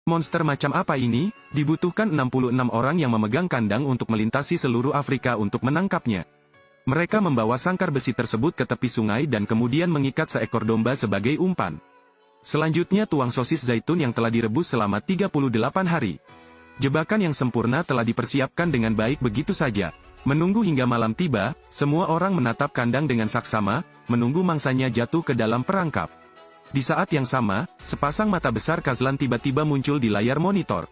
Monster macam apa ini? Dibutuhkan 66 orang yang memegang kandang untuk melintasi seluruh Afrika untuk menangkapnya. Mereka membawa sangkar besi tersebut ke tepi sungai dan kemudian mengikat seekor domba sebagai umpan. Selanjutnya tuang sosis zaitun yang telah direbus selama 38 hari. Jebakan yang sempurna telah dipersiapkan dengan baik begitu saja. Menunggu hingga malam tiba, semua orang menatap kandang dengan saksama, menunggu mangsanya jatuh ke dalam perangkap. Di saat yang sama, sepasang mata besar Kazlan tiba-tiba muncul di layar monitor.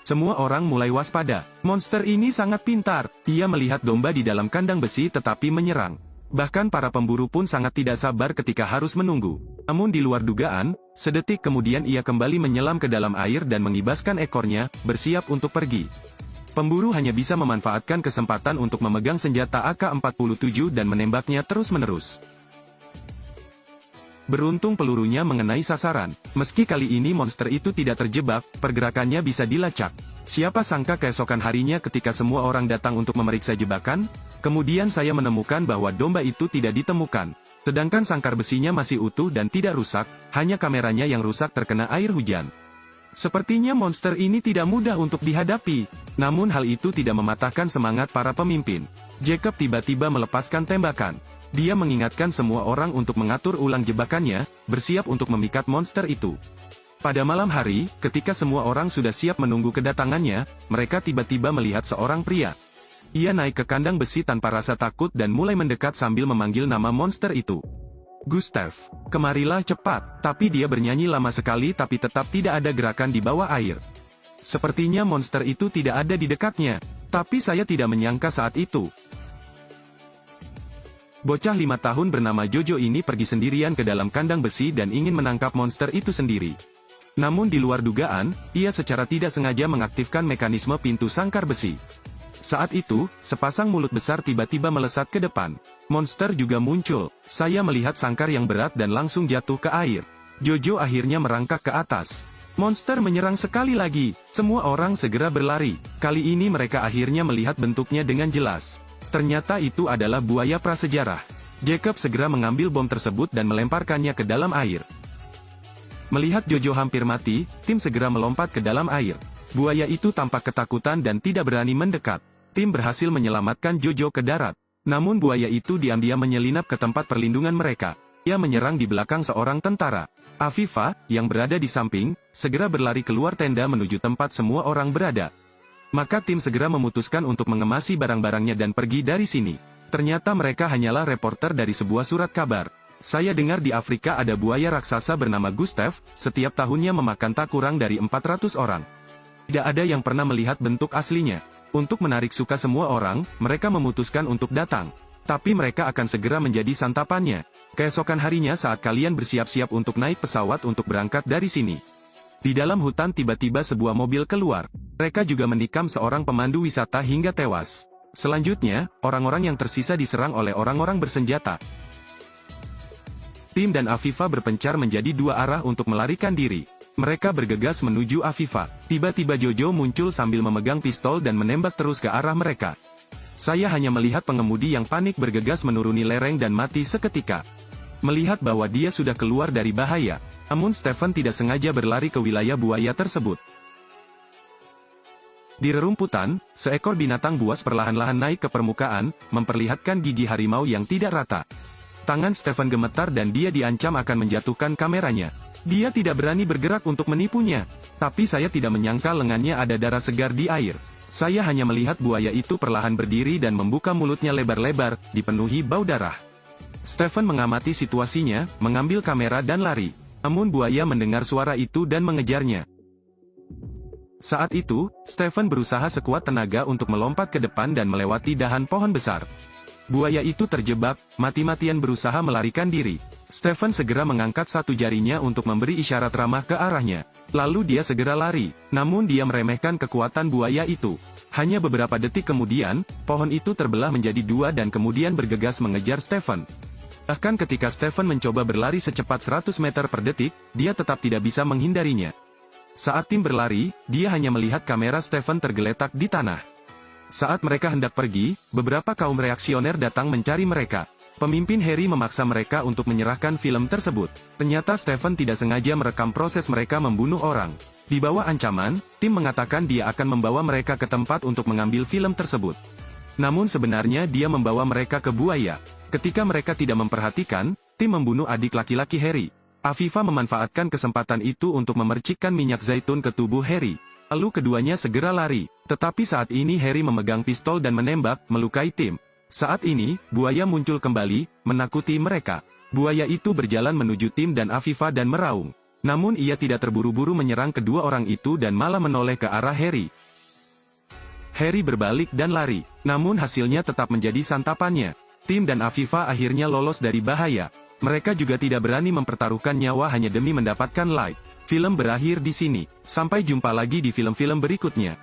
Semua orang mulai waspada. Monster ini sangat pintar. Ia melihat domba di dalam kandang besi tetapi menyerang. Bahkan para pemburu pun sangat tidak sabar ketika harus menunggu. Namun di luar dugaan, sedetik kemudian ia kembali menyelam ke dalam air dan mengibaskan ekornya, bersiap untuk pergi. Pemburu hanya bisa memanfaatkan kesempatan untuk memegang senjata AK-47 dan menembaknya terus-menerus. Beruntung pelurunya mengenai sasaran. Meski kali ini monster itu tidak terjebak, pergerakannya bisa dilacak. Siapa sangka keesokan harinya ketika semua orang datang untuk memeriksa jebakan, kemudian saya menemukan bahwa domba itu tidak ditemukan. Sedangkan sangkar besinya masih utuh dan tidak rusak, hanya kameranya yang rusak terkena air hujan. Sepertinya monster ini tidak mudah untuk dihadapi. Namun hal itu tidak mematahkan semangat para pemimpin. Jacob tiba-tiba melepaskan tembakan. Dia mengingatkan semua orang untuk mengatur ulang jebakannya, bersiap untuk memikat monster itu. Pada malam hari, ketika semua orang sudah siap menunggu kedatangannya, mereka tiba-tiba melihat seorang pria. Ia naik ke kandang besi tanpa rasa takut dan mulai mendekat sambil memanggil nama monster itu. Gustav, kemarilah cepat, tapi dia bernyanyi lama sekali tapi tetap tidak ada gerakan di bawah air. Sepertinya monster itu tidak ada di dekatnya, tapi saya tidak menyangka saat itu. Bocah 5 tahun bernama Jojo ini pergi sendirian ke dalam kandang besi dan ingin menangkap monster itu sendiri. Namun di luar dugaan, ia secara tidak sengaja mengaktifkan mekanisme pintu sangkar besi. Saat itu, sepasang mulut besar tiba-tiba melesat ke depan. Monster juga muncul. Saya melihat sangkar yang berat dan langsung jatuh ke air. Jojo akhirnya merangkak ke atas. Monster menyerang sekali lagi. Semua orang segera berlari. Kali ini mereka akhirnya melihat bentuknya dengan jelas. Ternyata itu adalah buaya prasejarah. Jacob segera mengambil bom tersebut dan melemparkannya ke dalam air. Melihat Jojo hampir mati, tim segera melompat ke dalam air. Buaya itu tampak ketakutan dan tidak berani mendekat. Tim berhasil menyelamatkan Jojo ke darat. Namun buaya itu diam-diam menyelinap ke tempat perlindungan mereka. Ia menyerang di belakang seorang tentara. Afifa, yang berada di samping, segera berlari keluar tenda menuju tempat semua orang berada. Maka tim segera memutuskan untuk mengemasi barang-barangnya dan pergi dari sini. Ternyata mereka hanyalah reporter dari sebuah surat kabar. Saya dengar di Afrika ada buaya raksasa bernama Gustav, setiap tahunnya memakan tak kurang dari 400 orang. Tidak ada yang pernah melihat bentuk aslinya. Untuk menarik suka semua orang, mereka memutuskan untuk datang. Tapi mereka akan segera menjadi santapannya. Keesokan harinya saat kalian bersiap-siap untuk naik pesawat untuk berangkat dari sini. Di dalam hutan tiba-tiba sebuah mobil keluar. Mereka juga menikam seorang pemandu wisata hingga tewas. Selanjutnya, orang-orang yang tersisa diserang oleh orang-orang bersenjata. Tim dan Afifa berpencar menjadi dua arah untuk melarikan diri. Mereka bergegas menuju Afifa. Tiba-tiba Jojo muncul sambil memegang pistol dan menembak terus ke arah mereka. Saya hanya melihat pengemudi yang panik bergegas menuruni lereng dan mati seketika. Melihat bahwa dia sudah keluar dari bahaya, namun Stephen tidak sengaja berlari ke wilayah buaya tersebut. Di rerumputan, seekor binatang buas perlahan-lahan naik ke permukaan, memperlihatkan gigi harimau yang tidak rata. Tangan Stephen gemetar dan dia diancam akan menjatuhkan kameranya. Dia tidak berani bergerak untuk menipunya. Tapi saya tidak menyangka lengannya ada darah segar di air. Saya hanya melihat buaya itu perlahan berdiri dan membuka mulutnya lebar-lebar, dipenuhi bau darah. Stephen mengamati situasinya, mengambil kamera dan lari. Namun buaya mendengar suara itu dan mengejarnya. Saat itu, Stephen berusaha sekuat tenaga untuk melompat ke depan dan melewati dahan pohon besar. Buaya itu terjebak, mati-matian berusaha melarikan diri. Stephen segera mengangkat satu jarinya untuk memberi isyarat ramah ke arahnya. Lalu dia segera lari, namun dia meremehkan kekuatan buaya itu. Hanya beberapa detik kemudian, pohon itu terbelah menjadi dua dan kemudian bergegas mengejar Stephen. Bahkan ketika Stephen mencoba berlari secepat 100 meter per detik, dia tetap tidak bisa menghindarinya. Saat tim berlari, dia hanya melihat kamera Stephen tergeletak di tanah. Saat mereka hendak pergi, beberapa kaum reaksioner datang mencari mereka. Pemimpin Harry memaksa mereka untuk menyerahkan film tersebut. Ternyata Stephen tidak sengaja merekam proses mereka membunuh orang. Di bawah ancaman, Tim mengatakan dia akan membawa mereka ke tempat untuk mengambil film tersebut. Namun sebenarnya dia membawa mereka ke buaya. Ketika mereka tidak memperhatikan, Tim membunuh adik laki-laki Harry. Afifa memanfaatkan kesempatan itu untuk memercikkan minyak zaitun ke tubuh Harry. Lalu keduanya segera lari. Tetapi saat ini Harry memegang pistol dan menembak, melukai Tim. Saat ini, buaya muncul kembali, menakuti mereka. Buaya itu berjalan menuju Tim dan Afifa dan meraung. Namun ia tidak terburu-buru menyerang kedua orang itu dan malah menoleh ke arah Harry. Harry berbalik dan lari, namun hasilnya tetap menjadi santapannya. Tim dan Afifa akhirnya lolos dari bahaya. Mereka juga tidak berani mempertaruhkan nyawa hanya demi mendapatkan like. Film berakhir di sini. Sampai jumpa lagi di film-film berikutnya.